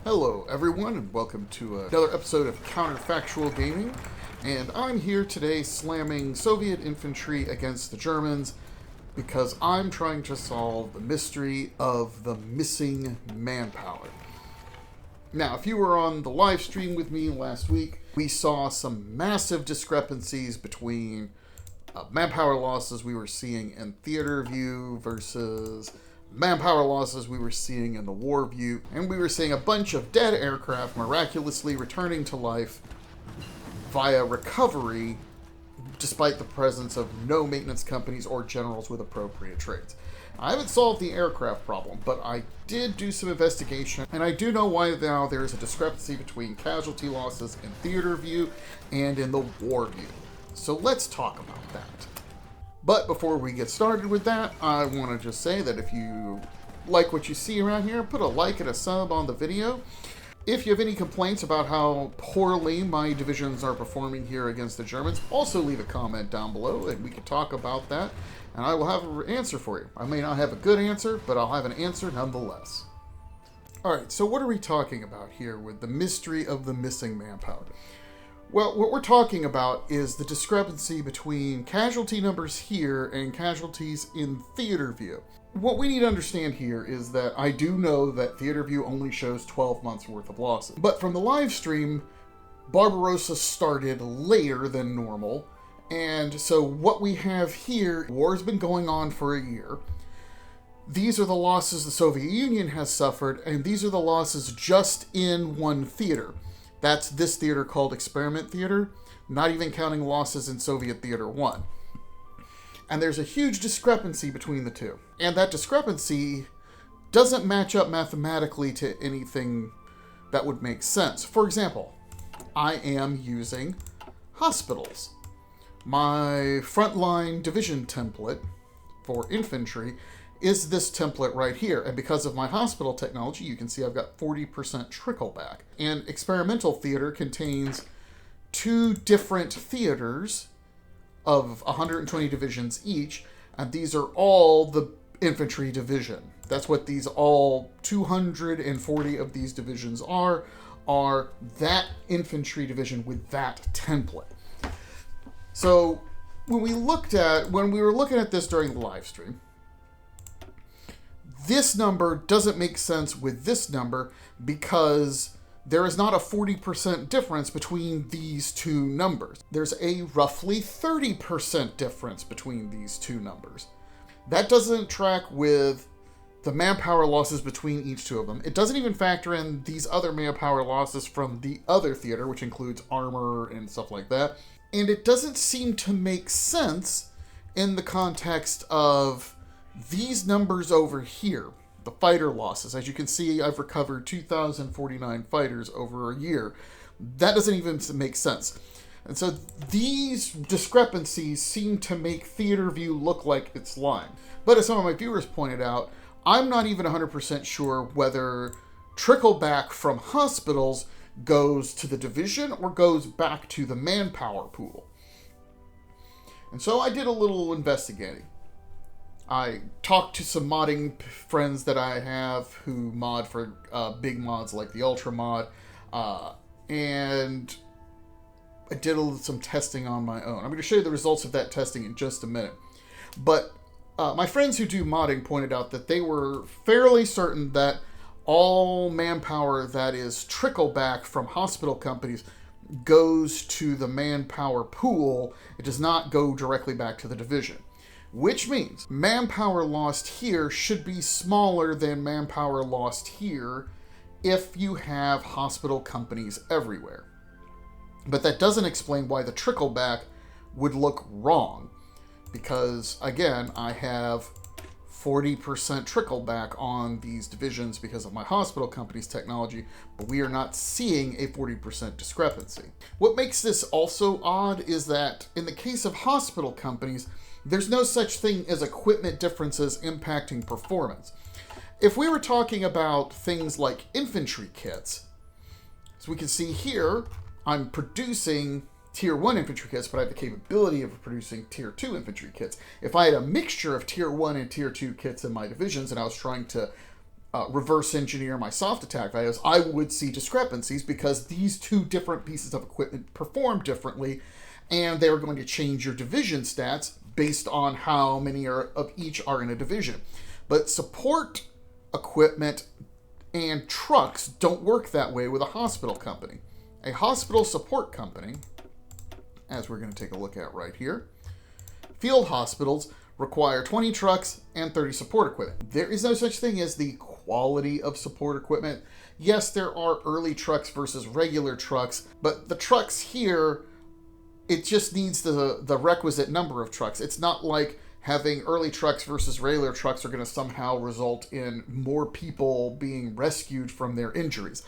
Hello everyone and welcome to another episode of Counterfactual Gaming, and I'm here today slamming Soviet infantry against the Germans because I'm trying to solve the mystery of the missing manpower. Now, if you were on the live stream with me last week, we saw some massive discrepancies between manpower losses we were seeing in theater view versus manpower losses we were seeing in the war view, and we were seeing a bunch of dead aircraft miraculously returning to life via recovery despite the presence of no maintenance companies or generals with appropriate trades. I haven't solved the aircraft problem, but I did do some investigation, and I do know why now there is a discrepancy between casualty losses in theater view and in the war view. So let's talk about that. But before we get started with that, I want to just say that if you like what you see around here, put a like and a sub on the video. If you have any complaints about how poorly my divisions are performing here against the Germans, also leave a comment down below and we can talk about that, and I will have an answer for you. I may not have a good answer, but I'll have an answer nonetheless. Alright, so what are we talking about here with the mystery of the missing manpower? Well, what we're talking about is the discrepancy between casualty numbers here and casualties in theater view. What we need to understand here is that I do know that theater view only shows 12 months worth of losses. But from the live stream, Barbarossa started later than normal. And so what we have here, war's been going on for a year. These are the losses the Soviet Union has suffered, and these are the losses just in one theater. That's this theater called Experiment Theater, not even counting losses in Soviet Theater 1. And there's a huge discrepancy between the two. And that discrepancy doesn't match up mathematically to anything that would make sense. For example, I am using hospitals. My frontline division template for infantry is this template right here. And because of my hospital technology, you can see I've got 40% trickle back. And experimental theater contains two different theaters of 120 divisions each, and these are all the infantry division. That's what these all 240 of these divisions are that infantry division with that template. So when we were looking at this during the live stream, this number doesn't make sense with this number because there is not a 40% difference between these two numbers. There's a roughly 30% difference between these two numbers. That doesn't track with the manpower losses between each two of them. It doesn't even factor in these other manpower losses from the other theater, which includes armor and stuff like that. And it doesn't seem to make sense in the context of these numbers over here, the fighter losses. As you can see, I've recovered 2,049 fighters over a year. That doesn't even make sense. And so these discrepancies seem to make theater view look like it's lying. But as some of my viewers pointed out, I'm not even 100% sure whether trickle back from hospitals goes to the division or goes back to the manpower pool. And so I did a little investigating. I talked to some modding friends that I have who mod for big mods like the Ultra mod, and I did some testing on my own. I'm going to show you the results of that testing in just a minute. But my friends who do modding pointed out that they were fairly certain that all manpower that is trickle back from hospital companies goes to the manpower pool. It does not go directly back to the division. Which means manpower lost here should be smaller than manpower lost here if you have hospital companies everywhere. But that doesn't explain why the trickle back would look wrong. Because, again, I have 40% trickle back on these divisions because of my hospital company's technology, but we are not seeing a 40% discrepancy. What makes this also odd is that in the case of hospital companies, there's no such thing as equipment differences impacting performance. If we were talking about things like infantry kits, as we can see here, I'm producing Tier 1 infantry kits, but I have the capability of producing Tier 2 infantry kits. If I had a mixture of Tier 1 and Tier 2 kits in my divisions and I was trying to reverse engineer my soft attack values, I would see discrepancies because these two different pieces of equipment perform differently, and they're going to change your division stats based on how many of each are in a division. But support equipment and trucks don't work that way with a hospital company. A hospital support company, as we're going to take a look at right here, field hospitals require 20 trucks and 30 support equipment. There is no such thing as the quality of support equipment. Yes, there are early trucks versus regular trucks, but the trucks here, it just needs the requisite number of trucks. It's not like having early trucks versus regular trucks are going to somehow result in more people being rescued from their injuries.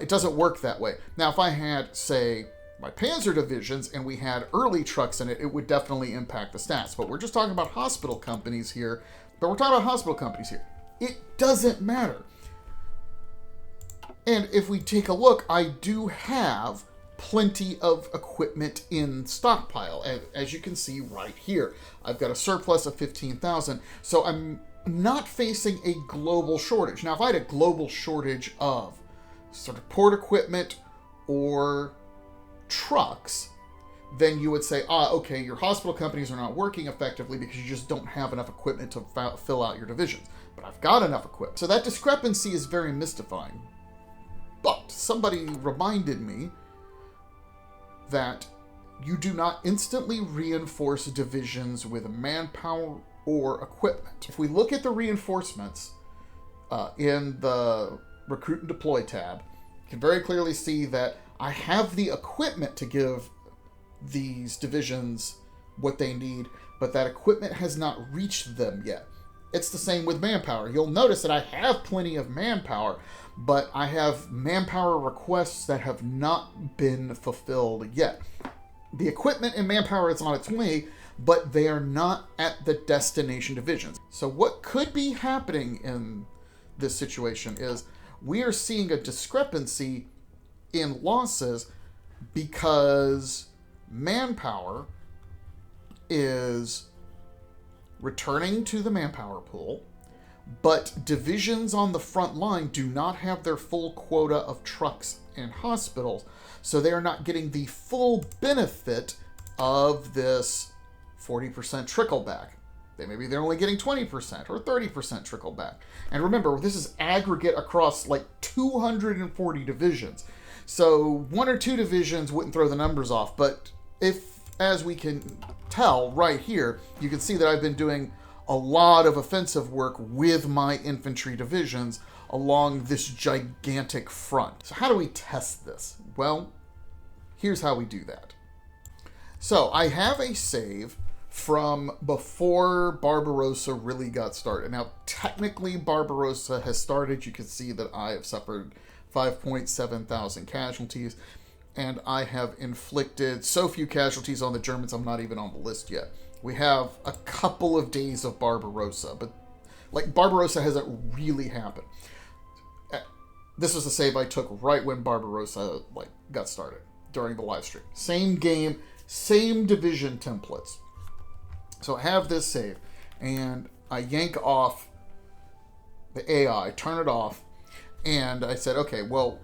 It doesn't work that way. Now, if I had, say, my Panzer divisions and we had early trucks in it, it would definitely impact the stats. But we're just talking about hospital companies here. It doesn't matter. And if we take a look, I do have plenty of equipment in stockpile. As you can see right here, I've got a surplus of 15,000. So I'm not facing a global shortage. Now, if I had a global shortage of support equipment or trucks, then you would say, okay, your hospital companies are not working effectively because you just don't have enough equipment to fill out your divisions. But I've got enough equipment. So that discrepancy is very mystifying. But somebody reminded me that you do not instantly reinforce divisions with manpower or equipment. If we look at the reinforcements in the Recruit and Deploy tab, you can very clearly see that I have the equipment to give these divisions what they need, but that equipment has not reached them yet. It's the same with manpower. You'll notice that I have plenty of manpower, but I have manpower requests that have not been fulfilled yet. The equipment and manpower is on its way, but they are not at the destination divisions. So what could be happening in this situation is we are seeing a discrepancy in losses because manpower is returning to the manpower pool, but divisions on the front line do not have their full quota of trucks and hospitals, so they are not getting the full benefit of this 40% trickle back. They're only getting 20% or 30% trickle back. And remember, this is aggregate across like 240 divisions. So one or two divisions wouldn't throw the numbers off, but if, as we can tell right here, you can see that I've been doing a lot of offensive work with my infantry divisions along this gigantic front. So how do we test this? Well, here's how we do that. So I have a save from before Barbarossa really got started. Now, technically Barbarossa has started. You can see that I have suffered 5.7 thousand casualties, and I have inflicted so few casualties on the Germans, I'm not even on the list yet. We have a couple of days of Barbarossa, but like Barbarossa hasn't really happened. This was a save I took right when Barbarossa got started during the live stream. Same game, same division templates. So I have this save, and I yank off the AI, turn it off, and I said, okay, well,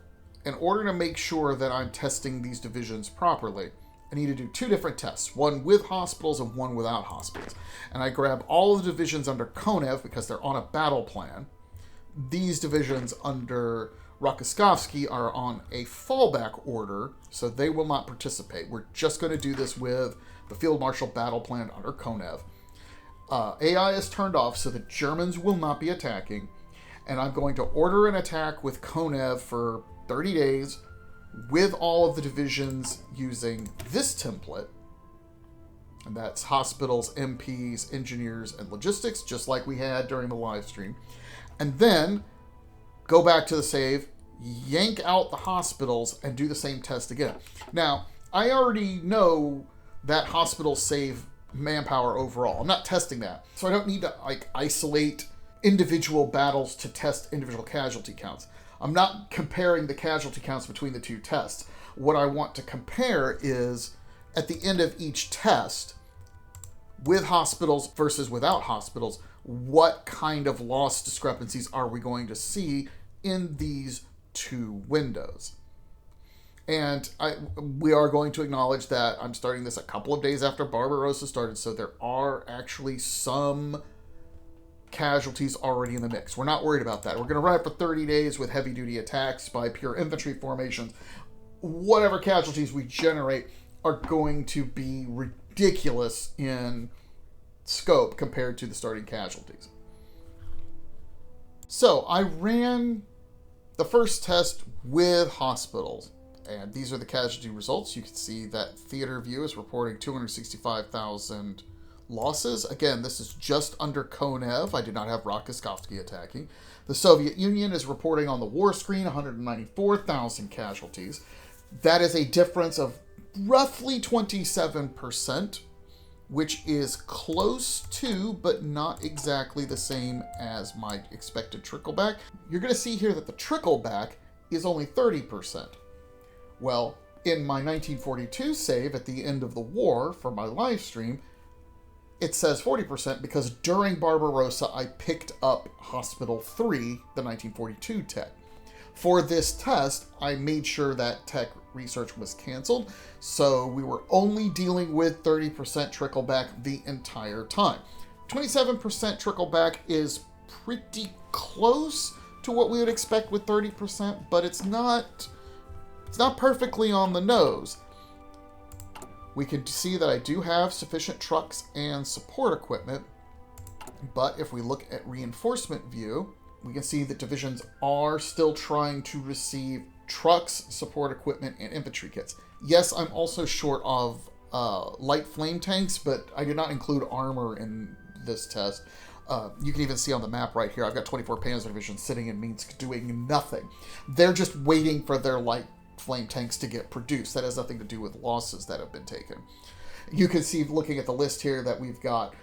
in order to make sure that I'm testing these divisions properly, I need to do two different tests, one with hospitals and one without hospitals. And I grab all of the divisions under Konev because they're on a battle plan. These divisions under Rakoskovsky are on a fallback order, so they will not participate. We're just going to do this with the Field Marshal battle plan under Konev. AI is turned off, so the Germans will not be attacking. And I'm going to order an attack with Konev for 30 days with all of the divisions using this template. And that's hospitals, MPs, engineers, and logistics, just like we had during the live stream. And then go back to the save, yank out the hospitals, and do the same test again. Now, I already know that hospitals save manpower overall. I'm not testing that. So I don't need to isolate individual battles to test individual casualty counts. I'm not comparing the casualty counts between the two tests. What I want to compare is at the end of each test, with hospitals versus without hospitals, what kind of loss discrepancies are we going to see in these two windows. And we are going to acknowledge that I'm starting this a couple of days after Barbarossa started, so there are actually some casualties already in the mix. We're not worried about that. We're going to run it for 30 days with heavy-duty attacks by pure infantry formations. Whatever casualties we generate are going to be ridiculous in scope compared to the starting casualties. So I ran the first test with hospitals, and these are the casualty results. You can see that Theater View is reporting 265,000 losses. Again, this is just under Konev. I did not have Rakoskovsky attacking. The Soviet Union is reporting on the war screen 194,000 casualties. That is a difference of roughly 27%, which is close to, but not exactly the same as my expected trickleback. You're going to see here that the trickleback is only 30%. Well, in my 1942 save at the end of the war for my live stream, it says 40% because during Barbarossa, I picked up Hospital 3, the 1942 tech. For this test, I made sure that tech research was canceled, so we were only dealing with 30% trickleback the entire time. 27% trickleback is pretty close to what we would expect with 30%, but it's not perfectly on the nose. We can see that I do have sufficient trucks and support equipment, but if we look at reinforcement view, we can see that divisions are still trying to receive trucks, support equipment, and infantry kits. Yes, I'm also short of light flame tanks, but I did not include armor in this test. You can even see on the map right here, I've got 24 Panzer divisions sitting in Minsk doing nothing. They're just waiting for their light flame tanks to get produced. That has nothing to do with losses that have been taken. You can see, looking at the list here, that we've got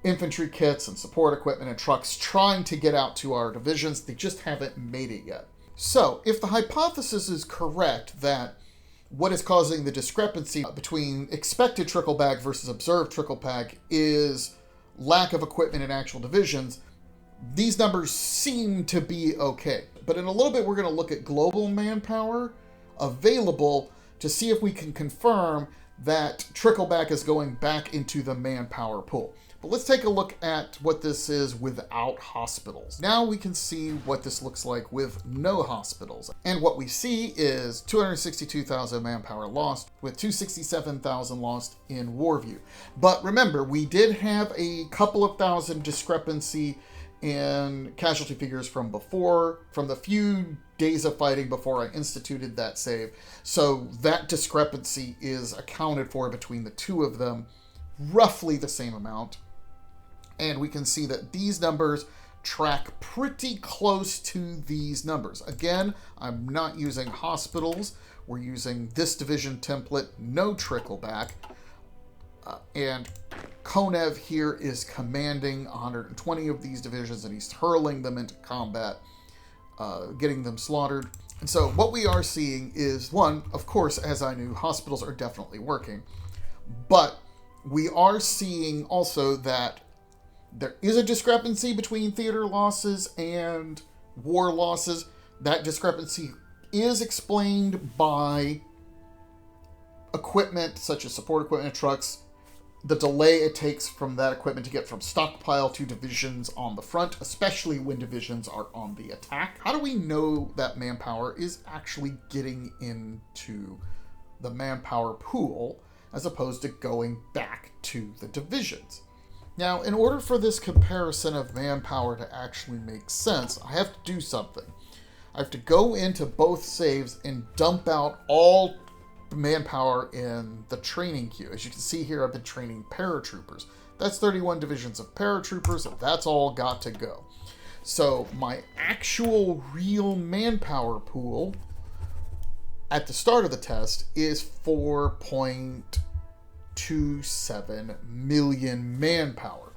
infantry kits and support equipment and trucks trying to get out to our divisions. They just haven't made it yet. So, if the hypothesis is correct that what is causing the discrepancy between expected trickleback versus observed trickleback is lack of equipment in actual divisions, these numbers seem to be okay. But in a little bit, we're going to look at global manpower available to see if we can confirm that trickleback is going back into the manpower pool. But let's take a look at what this is without hospitals. Now we can see what this looks like with no hospitals. And what we see is 262,000 manpower lost, with 267,000 lost in Warview. But remember, we did have a couple of thousand discrepancy in casualty figures from before, from the few days of fighting before I instituted that save. So that discrepancy is accounted for between the two of them, roughly the same amount. And we can see that these numbers track pretty close to these numbers. Again, I'm not using hospitals. We're using this division template, no trickleback. And Konev here is commanding 120 of these divisions, and he's hurling them into combat, getting them slaughtered. And so what we are seeing is, one, of course, as I knew, hospitals are definitely working. But we are seeing also that there is a discrepancy between theater losses and war losses. That discrepancy is explained by equipment, such as support equipment and trucks, the delay it takes from that equipment to get from stockpile to divisions on the front, especially when divisions are on the attack. How do we know that manpower is actually getting into the manpower pool as opposed to going back to the divisions? Now, in order for this comparison of manpower to actually make sense, I have to do something. I have to go into both saves and dump out all manpower in the training queue. As you can see here, I've been training paratroopers. That's 31 divisions of paratroopers, and that's all got to go. So my actual real manpower pool at the start of the test is 4.27 million manpower.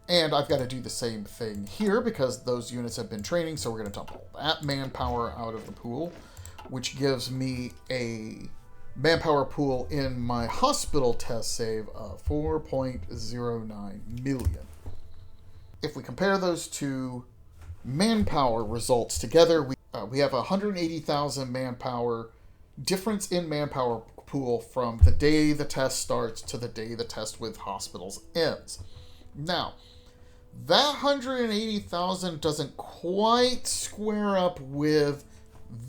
And I've got to do the same thing here because those units have been training, so we're going to dump all that manpower out of the pool, which gives me a manpower pool in my hospital test save of 4.09 million. If we compare those two manpower results together, we have 180,000 manpower difference in manpower pool from the day the test starts to the day the test with hospitals ends. Now, that 180,000 doesn't quite square up with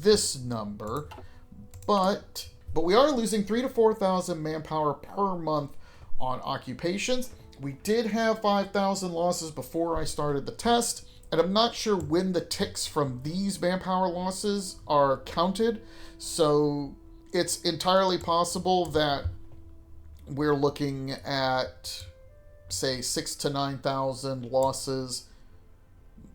this number, but we are losing 3,000 to 4,000 manpower per month on occupations. We did have 5,000 losses before I started the test, and I'm not sure when the ticks from these manpower losses are counted, so it's entirely possible that we're looking at, say, 6,000 to 9,000 losses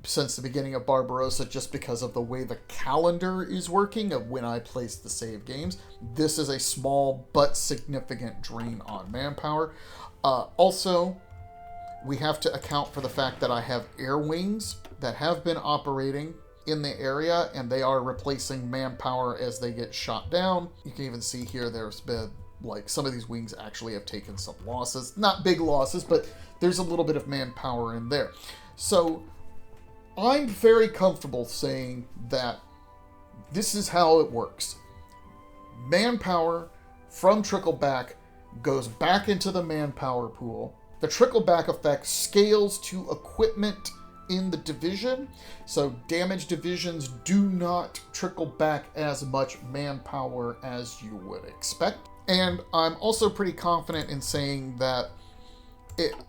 since the beginning of Barbarossa, just because of the way the calendar is working of when I place the save games. This is a small but significant drain on manpower. Also, we have to account for the fact that I have air wings that have been operating in the area, and they are replacing manpower as they get shot down. You can even see here there's been, like, some of these wings actually have taken some losses. Not big losses, but there's a little bit of manpower in there. So I'm very comfortable saying that this is how it works. Manpower from trickleback goes back into the manpower pool. The trickleback effect scales to equipment in the division, so damaged divisions do not trickle back as much manpower as you would expect. And I'm also pretty confident in saying that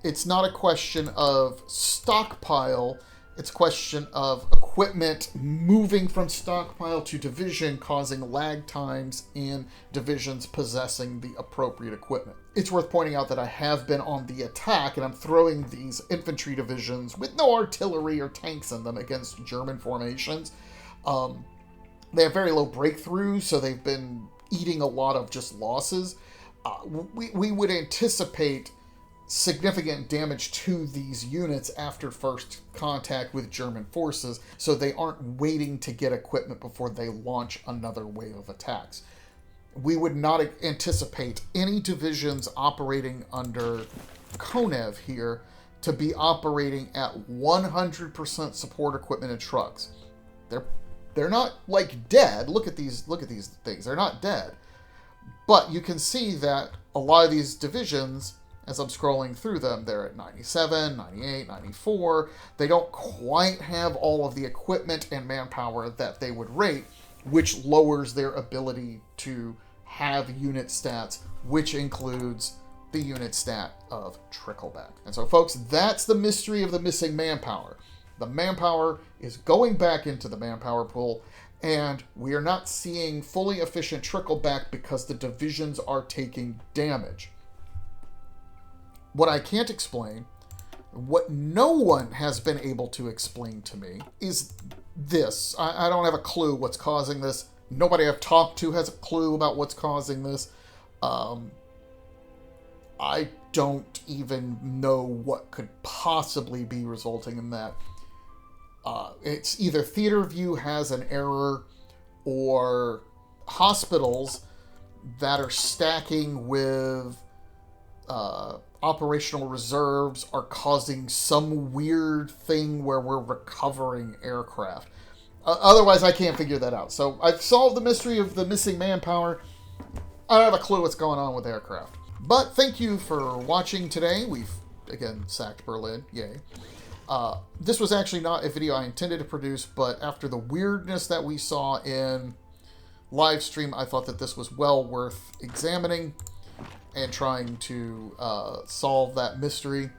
it's not a question of stockpile, it's a question of equipment moving from stockpile to division, causing lag times in divisions possessing the appropriate equipment. It's worth pointing out that I have been on the attack, and I'm throwing these infantry divisions with no artillery or tanks in them against German formations. They have very low breakthrough, so they've been eating a lot of just losses. We would anticipate significant damage to these units after first contact with German forces, so they aren't waiting to get equipment before they launch another wave of attacks. We would not anticipate any divisions operating under Konev here to be operating at 100% support equipment and trucks. They're not, like, dead. Look at these things. They're not dead. But you can see that a lot of these divisions, as I'm scrolling through them, they're at 97, 98, 94. They don't quite have all of the equipment and manpower that they would rate, which lowers their ability to have unit stats, which includes the unit stat of trickleback. And so, folks, that's the mystery of the missing manpower. The manpower is going back into the manpower pool, and we are not seeing fully efficient trickleback because the divisions are taking damage. What I can't explain, what no one has been able to explain to me, is this. I don't have a clue what's causing this. Nobody I've talked to has a clue about what's causing this. I don't even know what could possibly be resulting in that. It's either Theater View has an error, or hospitals that are stacking with operational reserves are causing some weird thing where we're recovering aircraft. Otherwise, I can't figure that out. So I've solved the mystery of the missing manpower. I don't have a clue what's going on with aircraft. But thank you for watching today. We've, again, sacked Berlin. Yay. This was actually not a video I intended to produce, but after the weirdness that we saw in live stream, I thought that this was well worth examining and trying to solve that mystery.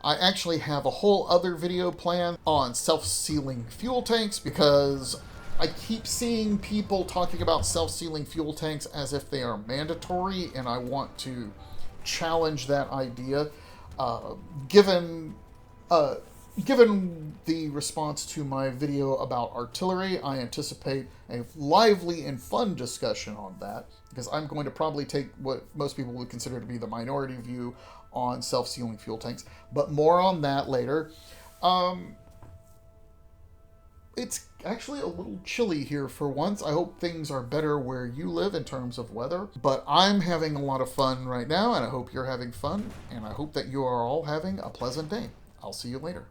I actually have a whole other video planned on self-sealing fuel tanks, because I keep seeing people talking about self-sealing fuel tanks as if they are mandatory, and I want to challenge that idea. Given the response to my video about artillery, I anticipate a lively and fun discussion on that, because I'm going to probably take what most people would consider to be the minority view on self-sealing fuel tanks, but more on that later. It's actually a little chilly here for once. I hope things are better where you live in terms of weather. But I'm having a lot of fun right now, and I hope you're having fun, and I hope that you are all having a pleasant day. I'll see you later.